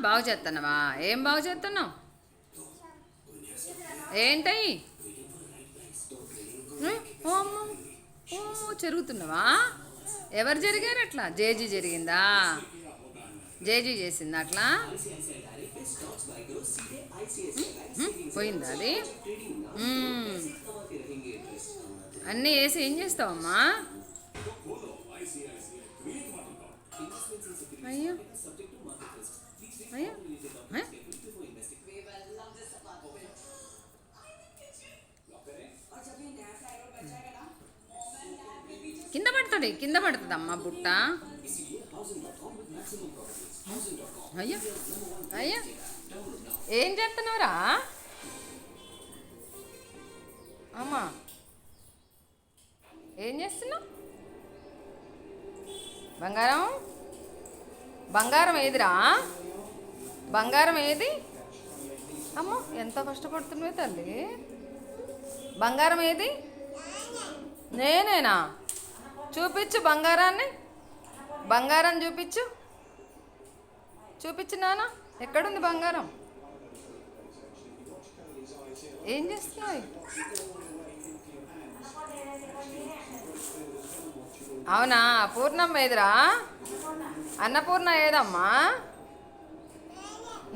బాగు చేస్తున్నావా? ఏం బాగు చేస్తున్నావు? ఏంటయి? ఓ అమ్మ, ఓ చెరుగుతున్నావా? ఎవరు జరిగారు అట్లా? జేజీ జరిగిందా? జేజీ చేసిందా అట్లా? పోయిందా అది? మ్మ్. అన్నీ వేసి ఏం చేస్తావమ్మా? అయ్యో అయ్యో ఏ? కింద పడుతుంది అమ్మ బుట్ట. అయ్యో అయ్యో ఏం చేస్తున్నావురా అమ్మా? ఏం చేస్తున్నావు? బంగారం, బంగారం ఏదిరా? బంగారం ఏది? అమ్మో ఎంత కష్టపడుతున్నావే తల్లి. బంగారం ఏది? నేనేనా? చూపించు బంగారాన్ని. బంగారం చూపించు. చూపించు నాన్న. ఎక్కడుంది బంగారం? ఏం చేస్తున్నావు? అవునా? పూర్ణమ్మ ఏదిరా? అన్నపూర్ణ ఏదమ్మా?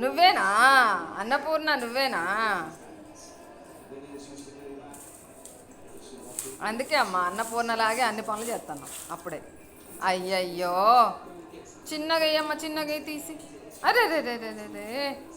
నువ్వేనా? అన్నపూర్ణ నువ్వేనా? అందుకే అమ్మా అన్నపూర్ణలాగే అన్ని పనులు చేస్తాను అప్పుడే. అయ్యయ్యో చిన్నగా అయ్యమ్మ, చిన్నగా తీసి. అరే రే రే రే రే.